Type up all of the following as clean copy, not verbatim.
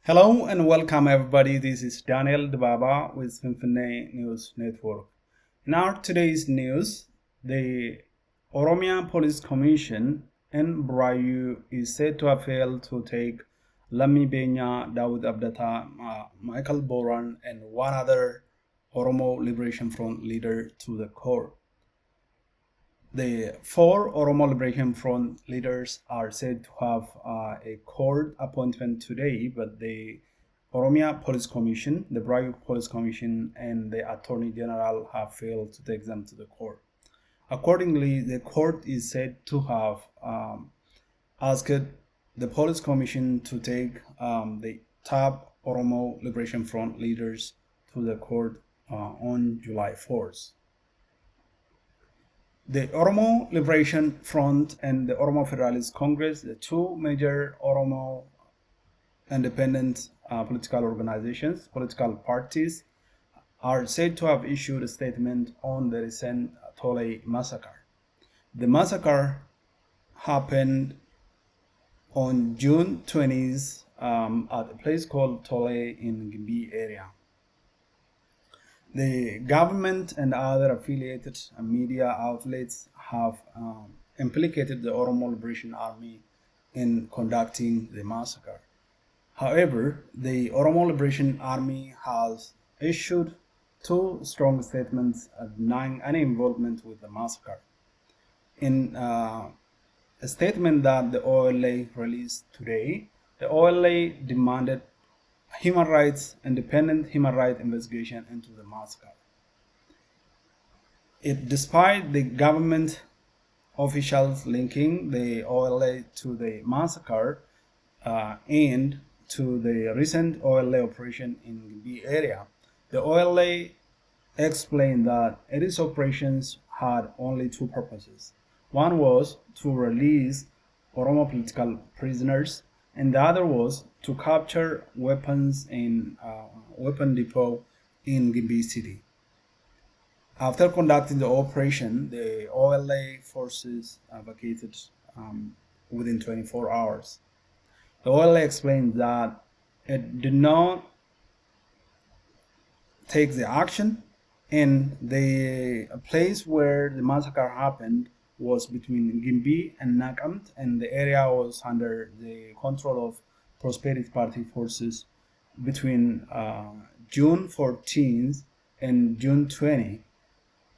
Hello and welcome everybody. This is Daniel Debaba with FNN News Network. In our today's news, the Oromia Police Commission in Karayyu is said to have failed to take Lami Benya, Dawood Abdata, Michael Boran, and one other Oromo Liberation Front leader to the court. The four Oromo Liberation Front leaders are said to have a court appointment today, but the Oromia Police Commission, the Karayyu Police Commission, and the Attorney General have failed to take them to the court. Accordingly, the court is said to have asked the Police Commission to take the top Oromo Liberation Front leaders to the court on July 4th. The Oromo Liberation Front and the Oromo Federalist Congress, the two major Oromo independent political organizations, political parties, are said to have issued a statement on the recent Tole Massacre. The massacre happened on June 20th at a place called Tole in Gambella area. The government and other affiliated media outlets have implicated the Oromo Liberation Army in conducting the massacre. However, the Oromo Liberation Army has issued two strong statements denying any involvement with the massacre. In a statement that the OLA released today, the OLA demanded independent human rights investigation into the massacre. Despite the government officials linking the OLA to the massacre and to the recent OLA operation in the area, the OLA explained that its operations had only two purposes. One was to release Oromo political prisoners, and the other was to capture weapons in weapon depot in Gambella city. After conducting the operation, the OLA forces vacated within 24 hours. The OLA explained that it did not take the action, and the place where the massacre happened was between Gambella and Nakamt, and the area was under the control of Prosperity Party forces between June 14th and June 20.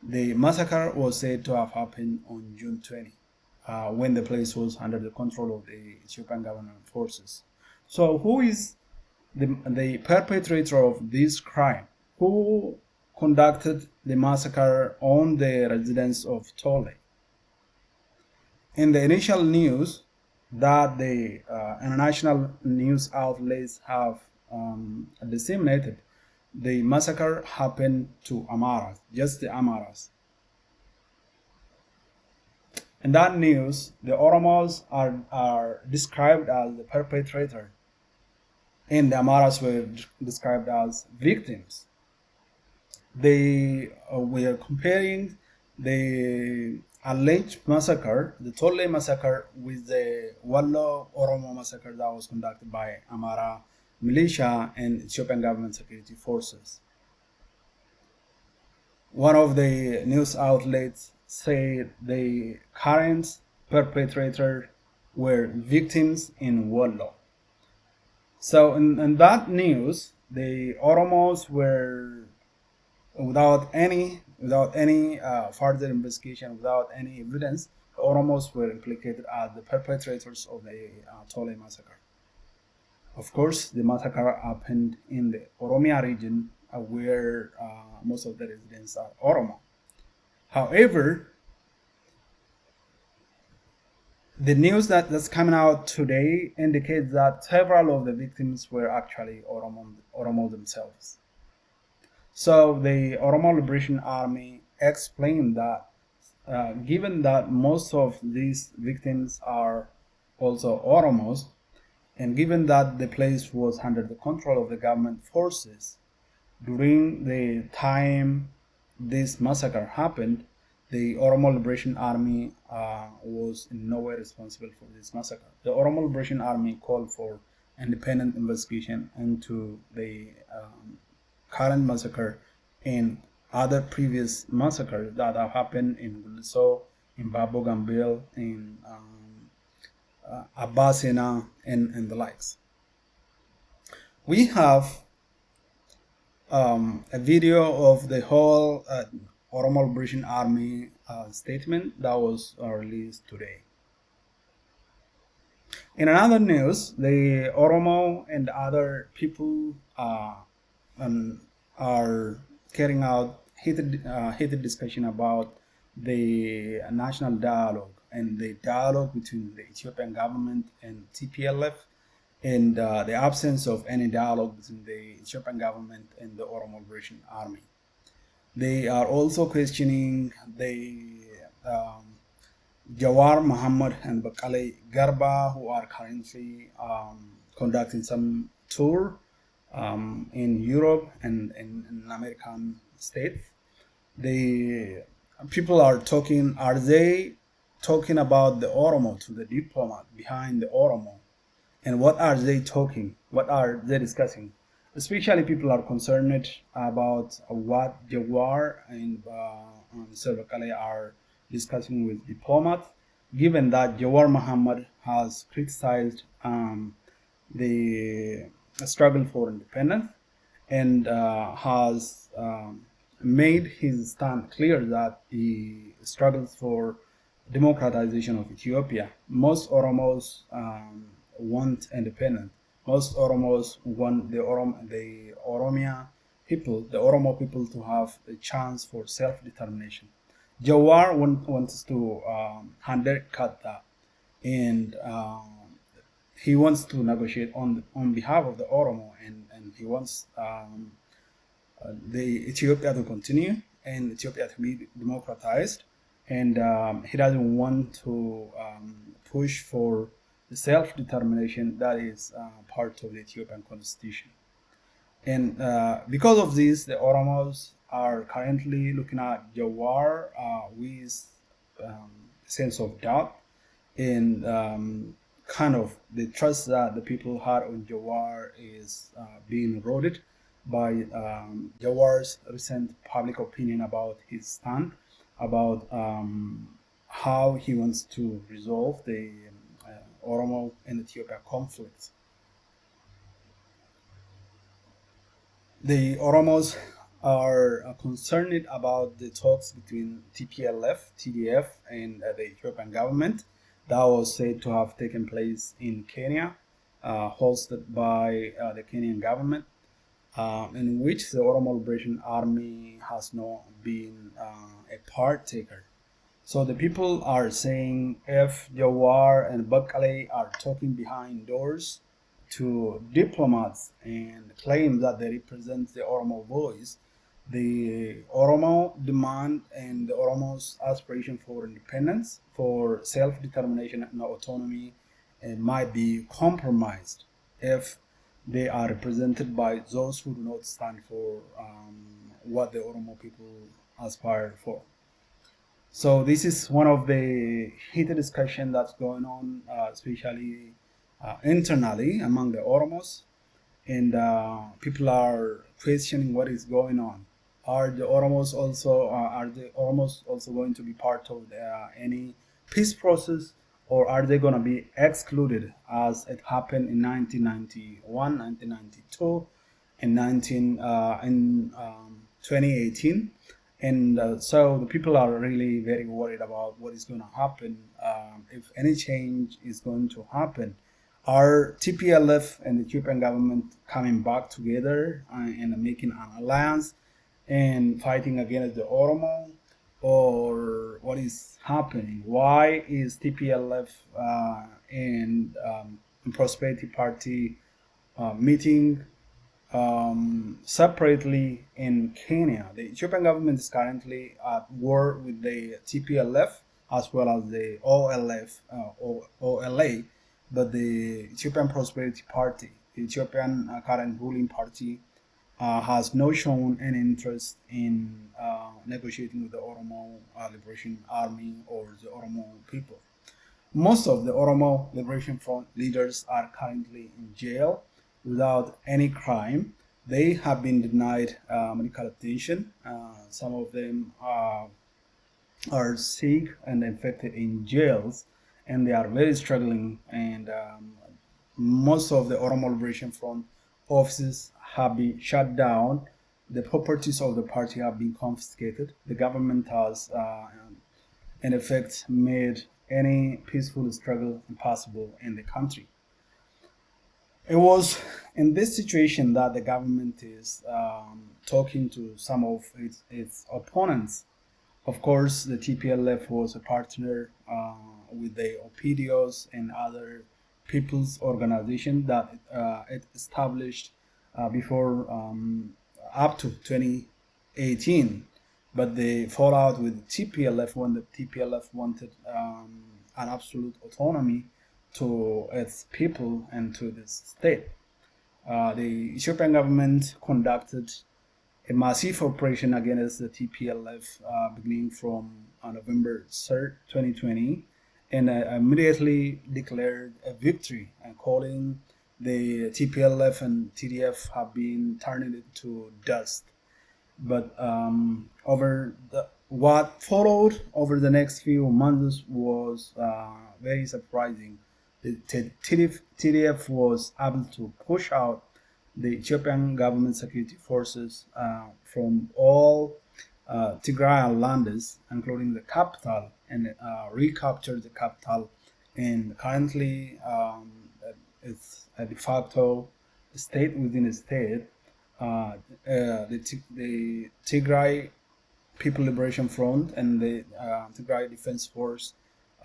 The massacre was said to have happened on June 20, when the place was under the control of the Ethiopian government forces. So who is the perpetrator of this crime? Who conducted the massacre on the residence of Tole? In the initial news that the international news outlets have disseminated, the massacre happened to Amharas, just the Amharas. In that news, the Oromos are described as the perpetrator, and the Amharas were described as victims. They were comparing the alleged massacre, the Tole Massacre, with the Wallo Oromo massacre that was conducted by Amhara militia and Ethiopian government security forces. One of the news outlets said the current perpetrator were victims in Wallo. So in that news, the Oromos were without any further investigation, without any evidence, the Oromos were implicated as the perpetrators of the Tole Massacre. Of course, the massacre happened in the Oromia region, where most of the residents are Oromo. However, the news that's coming out today indicates that several of the victims were actually Oromo themselves. So the Oromo Liberation Army explained that given that most of these victims are also Oromos, and given that the place was under the control of the government forces, during the time this massacre happened, the Oromo Liberation Army was in no way responsible for this massacre. The Oromo Liberation Army called for independent investigation into the current massacre and other previous massacres that have happened in Gulso, in Babo Gambella, in Abbasina, and the likes. We have a video of the whole Oromo Liberation Army statement that was released today. In another news, the Oromo and other people are carrying out heated discussion about the national dialogue and the dialogue between the Ethiopian government and TPLF, and the absence of any dialogue between the Ethiopian government and the Oromo Liberation Army. They are also questioning the Jawar Muhammad and Bakale Garba, who are currently conducting some tour in Europe and in American states. The people are talking, are they talking about the Oromo to the diplomat behind the Oromo? And what are they talking? What are they discussing? Especially people are concerned about what Jawar and Sir Bakale are discussing with diplomats, given that Jawar Muhammad has criticized the struggle for independence and has made his stand clear that he struggles for democratization of Ethiopia. Most Oromos want independence. Most Oromos want the Oromia people, the Oromo people, to have a chance for self-determination. Jawar wants to undercut that, and he wants to negotiate on behalf of the Oromo, and he wants the Ethiopia to continue and Ethiopia to be democratized, and he doesn't want to push for the self-determination that is part of the Ethiopian constitution. And because of this, the Oromos are currently looking at Jawar with sense of doubt, and kind of the trust that the people had on Jawar is being eroded by Jawar's recent public opinion about his stand, about how he wants to resolve the Oromo and Ethiopia conflict. The Oromos are concerned about the talks between TPLF, TDF, and the Ethiopian government that was said to have taken place in Kenya, hosted by the Kenyan government, in which the Oromo Liberation Army has not been a partaker. So the people are saying if Jawar and Bakale are talking behind doors to diplomats and claim that they represent the Oromo voice, the Oromo demand and the Oromo's aspiration for independence, for self-determination and autonomy might be compromised if they are represented by those who do not stand for what the Oromo people aspire for. So this is one of the heated discussion that's going on, especially internally among the Oromos, and people are questioning what is going on. Are the Oromos also going to be part of any peace process, or are they going to be excluded as it happened in 1991, 1992, and 2018? And so the people are really very worried about what is going to happen, if any change is going to happen. Are TPLF and the Ethiopian government coming back together and making an alliance and fighting against the Oromo, or what is happening? Why is TPLF and Prosperity Party meeting separately in Kenya? The Ethiopian government is currently at war with the TPLF as well as the OLA, but the Ethiopian Prosperity Party, the Ethiopian current ruling party, has not shown any interest in negotiating with the Oromo Liberation Army or the Oromo people. Most of the Oromo Liberation Front leaders are currently in jail without any crime. They have been denied medical attention. Some of them are sick and infected in jails, and they are very struggling. And most of the Oromo Liberation Front offices have been shut down. The properties of the party have been confiscated. The government has, in effect, made any peaceful struggle impossible in the country. It was in this situation that the government is talking to some of its opponents. Of course, the TPLF was a partner with the OPDOs and other people's organization that it established before up to 2018. But the fallout with TPLF, when the TPLF wanted an absolute autonomy to its people and to the state, the Ethiopian government conducted a massive operation against the TPLF beginning from November 3rd, 2020, and immediately declared a victory and calling the TPLF and TDF have been turned into dust. But what followed over the next few months was very surprising. The TDF was able to push out the Ethiopian government security forces from all Tigray lands, including the capital, and recaptured the capital. And currently, it's a de facto state within a state. The Tigray People Liberation Front and the Tigray Defense Force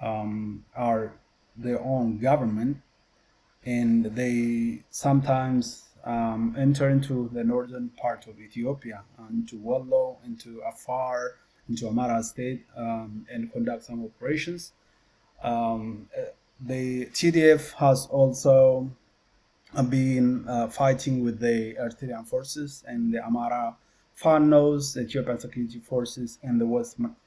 are their own government, and they sometimes enter into the northern part of Ethiopia, into Wallo, into Afar, into Amharas state, and conduct some operations. The TDF has also been fighting with the Eritrean forces and the Amhara Fanos, the Ethiopian security forces in the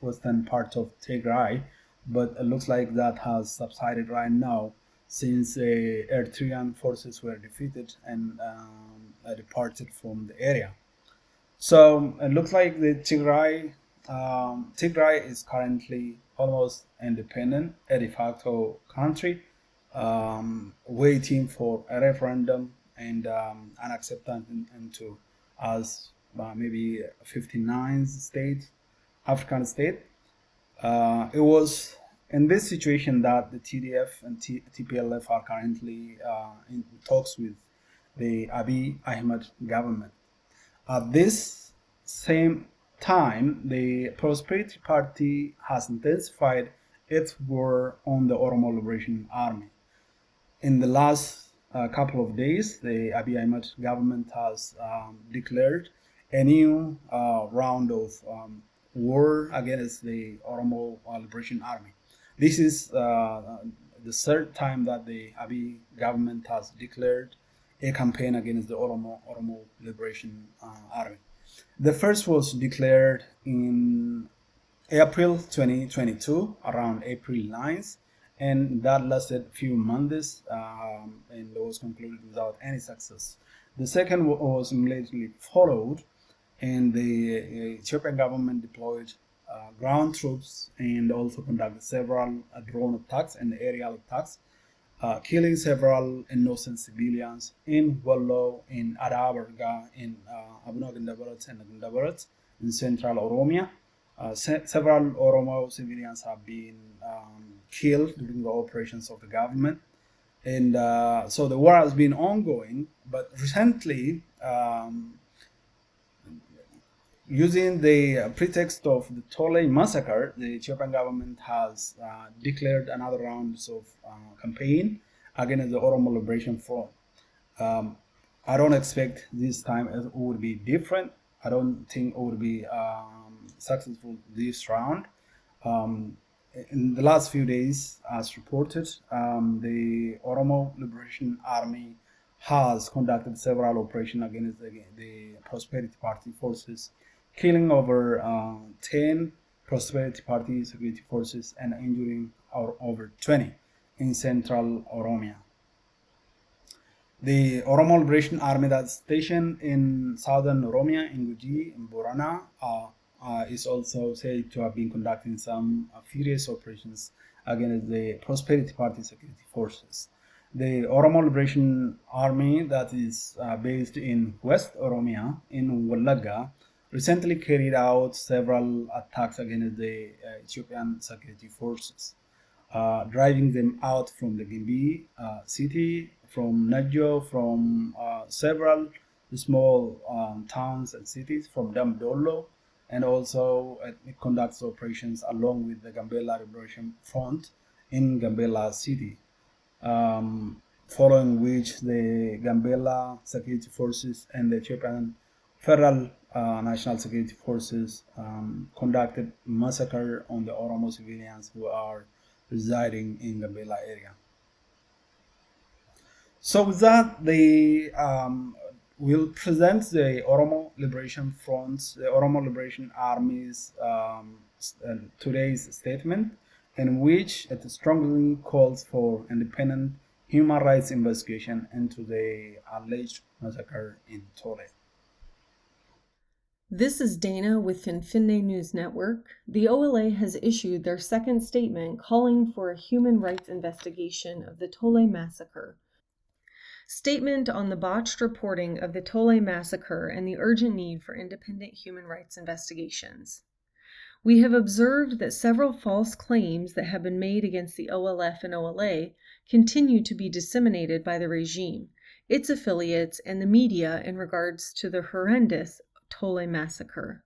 western part of Tigray, but it looks like that has subsided right now since the Eritrean forces were defeated and departed from the area. So it looks like the Tigray is currently almost independent, a de facto country, waiting for a referendum and an acceptance into as maybe 59th state, African state. It was in this situation that the TDF and TPLF are currently in talks with the Abiy Ahmed government. At this same time, the Prosperity Party has intensified its war on the Oromo Liberation Army. In the last couple of days, the Abiy Ahmed government has declared a new round of war against the Oromo Liberation Army. This is the third time that the Abiy government has declared a campaign against the Oromo Liberation Army. The first was declared in April 2022, around April 9th, and that lasted a few months and was concluded without any success. The second was immediately followed, and the Ethiopian government deployed ground troops and also conducted several drone attacks and aerial attacks, killing several innocent civilians in Wallo, in Adabarga, in Abuna Gandabarat and Gandabarat, in central Oromia. Several Oromo civilians have been killed during the operations of the government. And so the war has been ongoing, but recently, using the pretext of the Tole Massacre, the Ethiopian government has declared another round of campaign against the Oromo Liberation Front. I don't expect this time it would be different. I don't think it would be successful this round. In the last few days, as reported, the Oromo Liberation Army has conducted several operations against the Prosperity Party forces, killing over 10 Prosperity Party security forces and injuring over 20. in central Oromia. The Oromo Liberation Army that's stationed in southern Oromia, in Guji, in Borana, is also said to have been conducting some furious operations against the Prosperity Party security forces. The Oromo Liberation Army that is based in West Oromia, in Wallaga, recently carried out several attacks against the Ethiopian security forces, driving them out from the Gimbi city, from Najo, from several small towns and cities, from Damdolo, and also it conducts operations along with the Gambella Liberation Front in Gambella city, following which the Gambella security forces and the Ethiopian Federal National Security Forces conducted massacre on the Oromo civilians who are residing in Gambella area. So with that, we'll present the Oromo Liberation Front's, the Oromo Liberation Army's today's statement, in which it strongly calls for independent human rights investigation into the alleged massacre in Tole. This is Dana with FNN News Network. The OLA has issued their second statement calling for a human rights investigation of the Tole Massacre. Statement on the botched reporting of the Tole Massacre and the urgent need for independent human rights investigations. We have observed that several false claims that have been made against the OLF and OLA continue to be disseminated by the regime, its affiliates, and the media in regards to the horrendous Tole Massacre.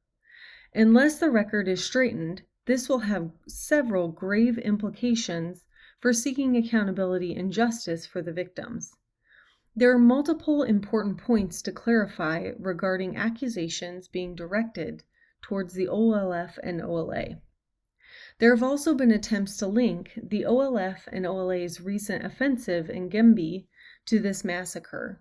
Unless the record is straightened, this will have several grave implications for seeking accountability and justice for the victims. There are multiple important points to clarify regarding accusations being directed towards the OLF and OLA. There have also been attempts to link the OLF and OLA's recent offensive in Gimbi to this massacre.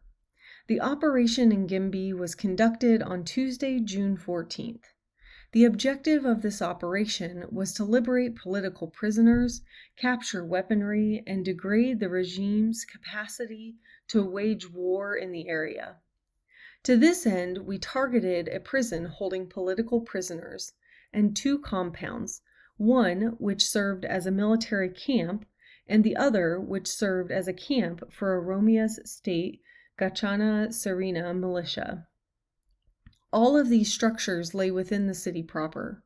The operation in Gimbi was conducted on Tuesday, June 14th. The objective of this operation was to liberate political prisoners, capture weaponry, and degrade the regime's capacity to wage war in the area. To this end, we targeted a prison holding political prisoners and two compounds, one which served as a military camp and the other which served as a camp for Oromia's state Gachana Serena militia. All of these structures lay within the city proper.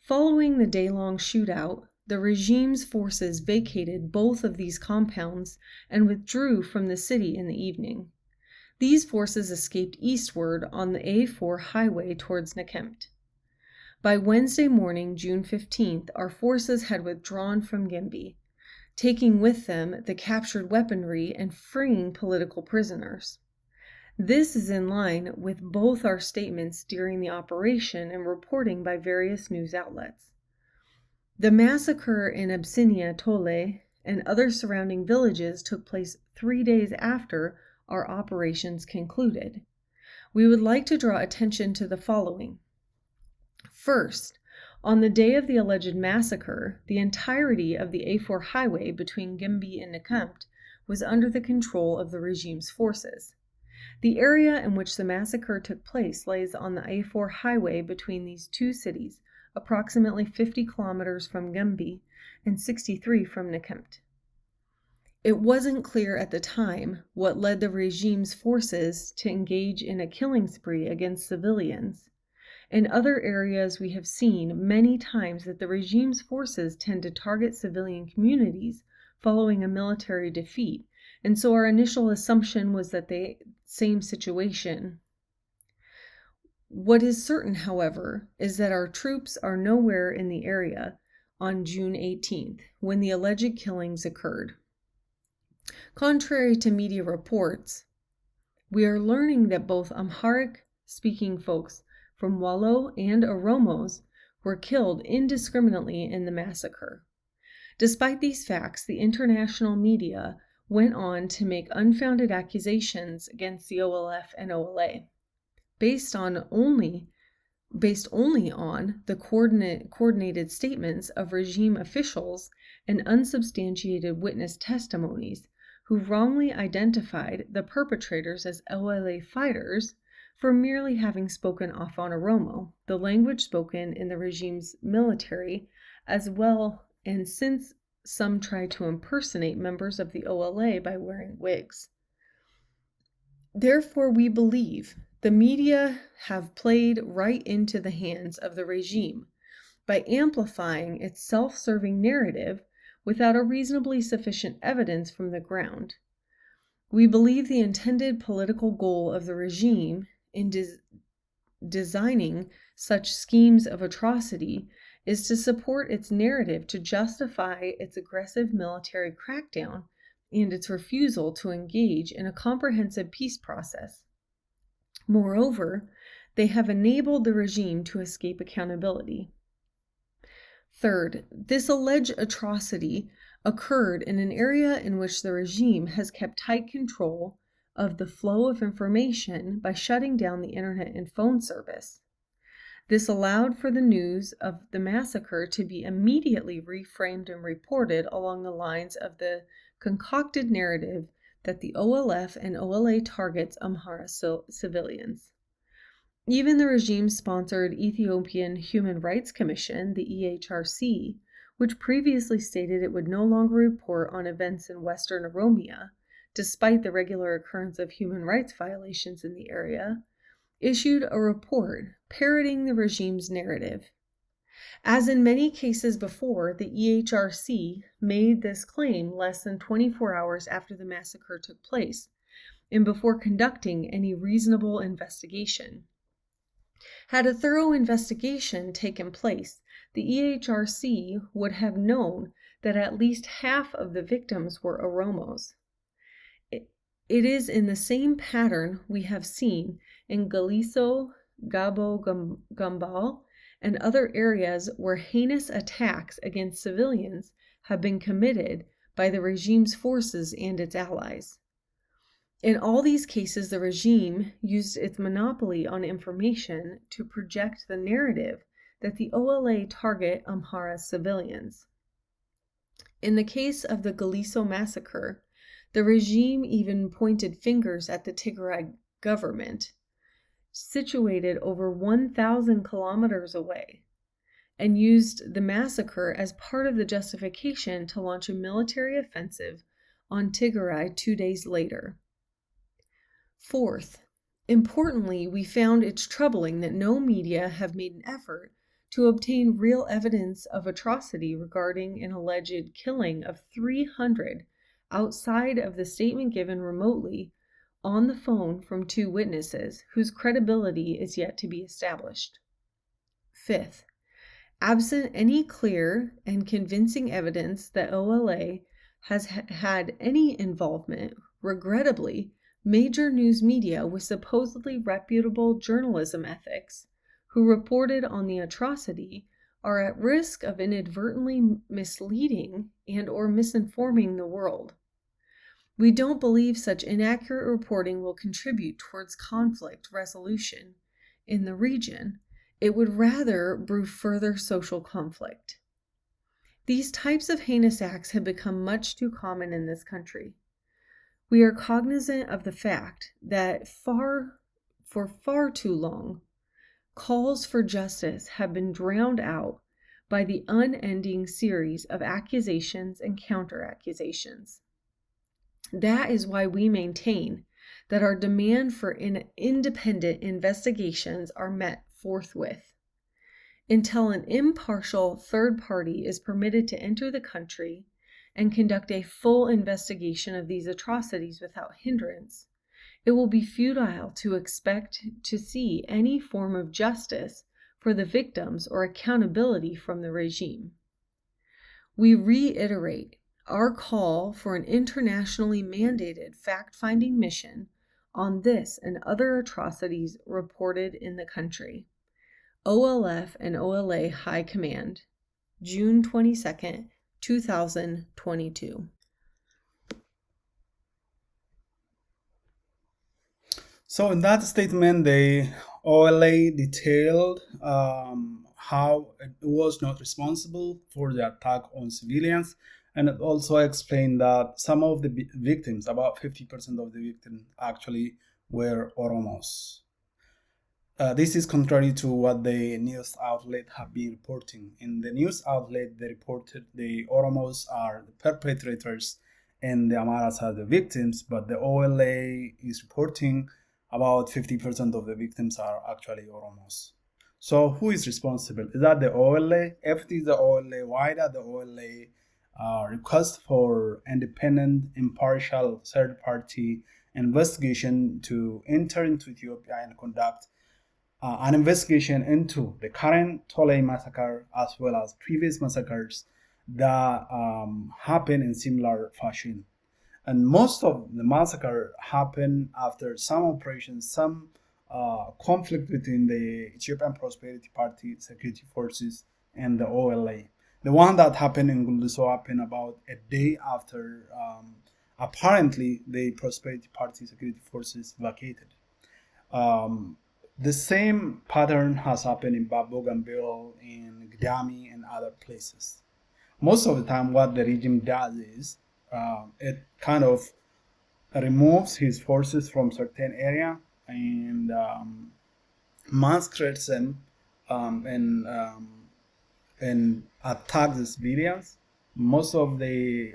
Following the day-long shootout, the regime's forces vacated both of these compounds and withdrew from the city in the evening. These forces escaped eastward on the A4 highway towards Nekempt. By Wednesday morning, June 15th, our forces had withdrawn from Gimbi, taking with them the captured weaponry and freeing political prisoners. This is in line with both our statements during the operation and reporting by various news outlets. The massacre in Abyssinia, Tole, and other surrounding villages took place 3 days after our operations concluded. We would like to draw attention to the following. First, on the day of the alleged massacre, the entirety of the A4 highway between Gimbi and Nekempt was under the control of the regime's forces. The area in which the massacre took place lays on the A4 highway between these two cities, approximately 50 kilometers from Gimbi and 63 from Nekempt. It wasn't clear at the time what led the regime's forces to engage in a killing spree against civilians. In other areas, we have seen many times that the regime's forces tend to target civilian communities following a military defeat, and so our initial assumption was that the same situation. What is certain, however, is that our troops are nowhere in the area on June 18th, when the alleged killings occurred. Contrary to media reports, we are learning that both Amharic-speaking folks from Wallo and Oromos were killed indiscriminately in the massacre. Despite these facts, the international media went on to make unfounded accusations against the OLF and OLA, based only on the coordinated statements of regime officials and unsubstantiated witness testimonies who wrongly identified the perpetrators as OLA fighters for merely having spoken off on Oromo, the language spoken in the regime's military, as well, and since some tried to impersonate members of the OLA by wearing wigs. Therefore, we believe the media have played right into the hands of the regime by amplifying its self-serving narrative without a reasonably sufficient evidence from the ground. We believe the intended political goal of the regime in designing such schemes of atrocity is to support its narrative to justify its aggressive military crackdown and its refusal to engage in a comprehensive peace process. Moreover, they have enabled the regime to escape accountability. Third, this alleged atrocity occurred in an area in which the regime has kept tight control of the flow of information by shutting down the internet and phone service. This allowed for the news of the massacre to be immediately reframed and reported along the lines of the concocted narrative that the OLF and OLA targets Amhara civilians. Even the regime-sponsored Ethiopian Human Rights Commission, the EHRC, which previously stated it would no longer report on events in Western Oromia, despite the regular occurrence of human rights violations in the area, issued a report parroting the regime's narrative. As in many cases before, the EHRC made this claim less than 24 hours after the massacre took place and before conducting any reasonable investigation. Had a thorough investigation taken place, the EHRC would have known that at least half of the victims were Oromos. It is in the same pattern we have seen in Galiso, Gabo, Gambella, and other areas where heinous attacks against civilians have been committed by the regime's forces and its allies. In all these cases, the regime used its monopoly on information to project the narrative that the OLA target Amhara civilians. In the case of the Galiso massacre, the regime even pointed fingers at the Tigray government, situated over 1,000 kilometers away, and used the massacre as part of the justification to launch a military offensive on Tigray 2 days later. Fourth, importantly, we found it's troubling that no media have made an effort to obtain real evidence of atrocity regarding an alleged killing of 300 outside of the statement given remotely on the phone from 2 witnesses whose credibility is yet to be established. Fifth, absent any clear and convincing evidence that OLA has had any involvement, regrettably, major news media with supposedly reputable journalism ethics who reported on the atrocity are at risk of inadvertently misleading and or misinforming the world. We don't believe such inaccurate reporting will contribute towards conflict resolution in the region. It would rather brew further social conflict. These types of heinous acts have become much too common in this country. We are cognizant of the fact that for far too long, calls for justice have been drowned out by the unending series of accusations and counter-accusations. That is why we maintain that our demand for independent investigations are met forthwith, until an impartial third party is permitted to enter the country and conduct a full investigation of these atrocities without hindrance. It will be futile to expect to see any form of justice for the victims or accountability from the regime. We reiterate our call for an internationally mandated fact-finding mission on this and other atrocities reported in the country. OLF and OLA High Command, June 22nd, 2022. So in that statement, the OLA detailed how it was not responsible for the attack on civilians And it also explained that some of the victims, about 50% of the victims, actually were Oromos. This is contrary to what the news outlet have been reporting. In the news outlet, they reported the Oromos are the perpetrators and the Amharas are the victims, but the OLA is reporting about 50% of the victims are actually Oromos. So who is responsible? Is that the OLA? If it is the OLA, why did the OLA request for independent, impartial, third-party investigation to enter into Ethiopia and conduct an investigation into the current Tole Massacre as well as previous massacres that happen in similar fashion? And most of the massacre happened after some operations, some conflict between the Ethiopian Prosperity Party security forces and the OLA. The one that happened in Gulduso happened about a day after apparently the Prosperity Party security forces vacated. Um, the same pattern has happened in Babo, Gambella, in Gdami, and other places. Most of the time, what the regime does is it kind of removes his forces from certain area and masquerades them um, and um, and attack the civilians. Most of the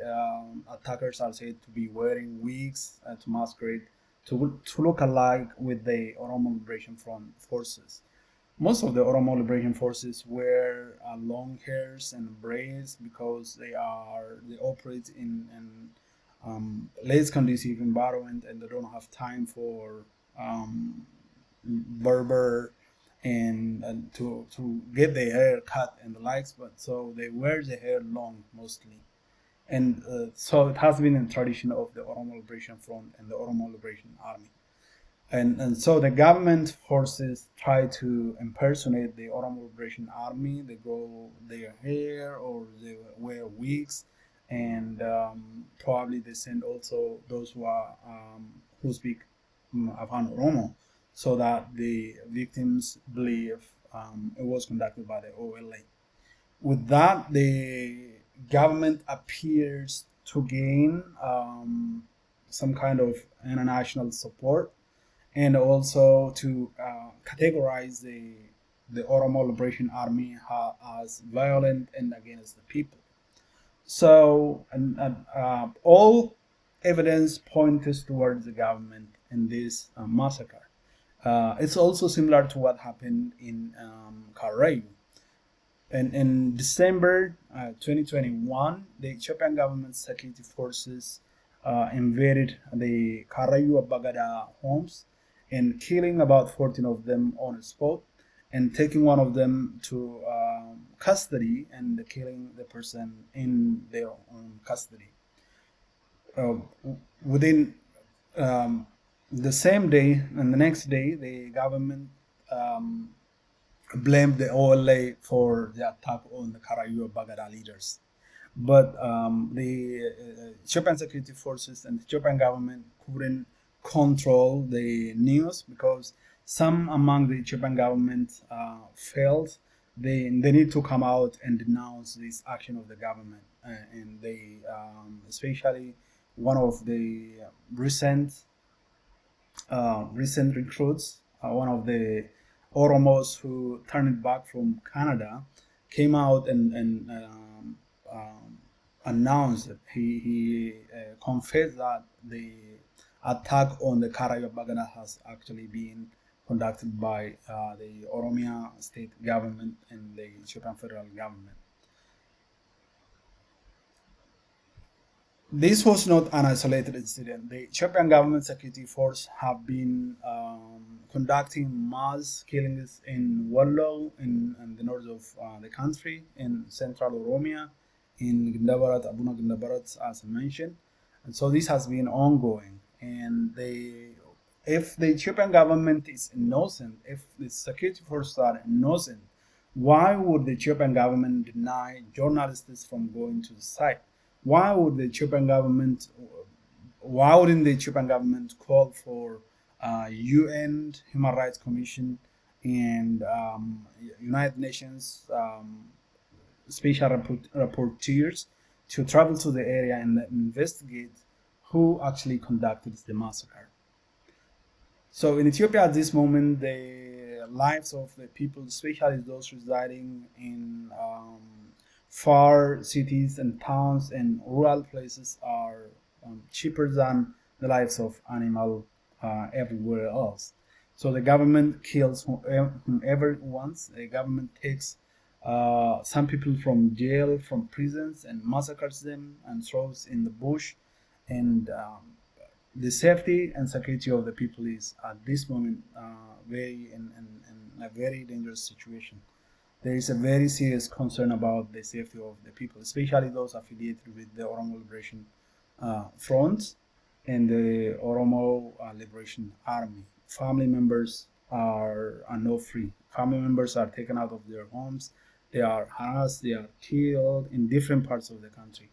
attackers are said to be wearing wigs to masquerade to look alike with the Oromo Liberation Front forces. Most of the Oromo Liberation Forces wear long hairs and braids because they operate in less conducive environment and they don't have time for barber and to get their hair cut and the likes, but so they wear the hair long mostly. And so it has been a tradition of the Oromo Liberation Front and the Oromo Liberation Army. And so the government forces try to impersonate the Oromo Liberation Army. They grow their hair or they wear wigs, and probably they send also those who speak Afan Oromo, so that the victims believe it was conducted by the OLA. With that, the government appears to gain some kind of international support and also to categorize the Oromo Liberation Army as violent and against the people. So, all evidence points towards the government in this massacre. It's also similar to what happened in Karayyu. In December 2021, the Ethiopian government security forces invaded the Karayyu Bagada homes and killing about 14 of them on the spot and taking one of them to custody and killing the person in their own custody. Within the same day and the next day, the government blamed the OLA for the attack on the Karayyu Bagada leaders. But the Ethiopian security forces and the Ethiopian government couldn't control the news because some among the Ethiopian government felt they need to come out and denounce this action of the government. And they, especially one of the recent recruits, one of the Oromos who turned back from Canada, came out and announced that he confessed that the attack on the Karayyu Bagana has actually been conducted by the Oromia state government and the Ethiopian federal government. This was not an isolated incident. The Ethiopian government security force have been conducting mass killings in Wallo, in the north of the country, in central Oromia, in Gindabarat, Abuna Gindabarat, as I mentioned. And so this has been ongoing. And if the Ethiopian government is innocent, if the security forces are innocent, why would the Ethiopian government deny journalists from going to the site? Why wouldn't the Ethiopian government call for UN Human Rights Commission and United Nations special rapporteurs to travel to the area and investigate who actually conducted the massacre. So in Ethiopia at this moment, the lives of the people, especially those residing in far cities and towns and rural places, are cheaper than the lives of animal everywhere else. So the government kills whoever it wants. The government takes some people from jail, from prisons, and massacres them and throws in the bush. And the safety and security of the people is at this moment very in a very dangerous situation. There is a very serious concern about the safety of the people, especially those affiliated with the Oromo Liberation Front and the Oromo Liberation Army. Family members are not free. Family members are taken out of their homes. They are harassed. They are killed in different parts of the country.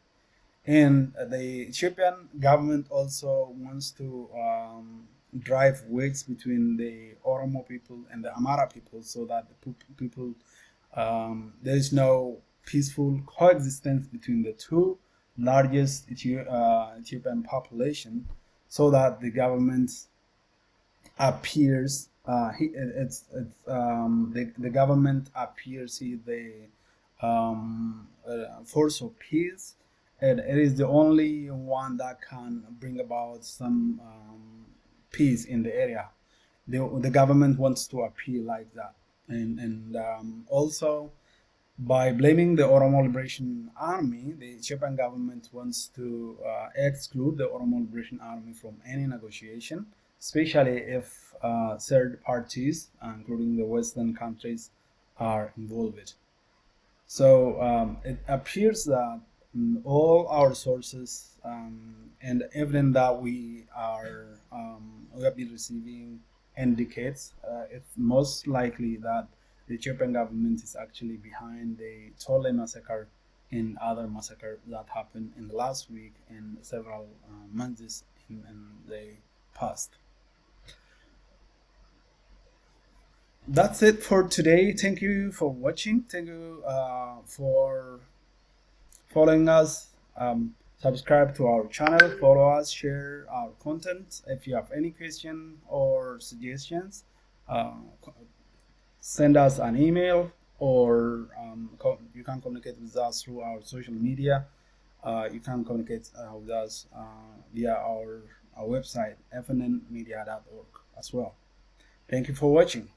And the Ethiopian government also wants to drive wedge between the Oromo people and the Amhara people, so that the people there is no peaceful coexistence between the two largest Ethiopian population, so that the government appears the government appears the force of peace, and it is the only one that can bring about some peace in the area. The government wants to appear like that, and also by blaming the Oromo Liberation Army, the Ethiopian government wants to exclude the Oromo Liberation Army from any negotiation, especially if third parties, including the Western countries, are involved. So it appears that all our sources and evidence that we have been receiving indicates it's most likely that the Ethiopian government is actually behind the Tole Massacre and other massacres that happened in the last week and several months in the past. That's it for today. Thank you for watching. Thank you for following us. Subscribe to our channel, follow us, share our content. If you have any question or suggestions, send us an email, or you can communicate with us through our social media. You can communicate with us via our website, fnnmedia.org as well. Thank you for watching.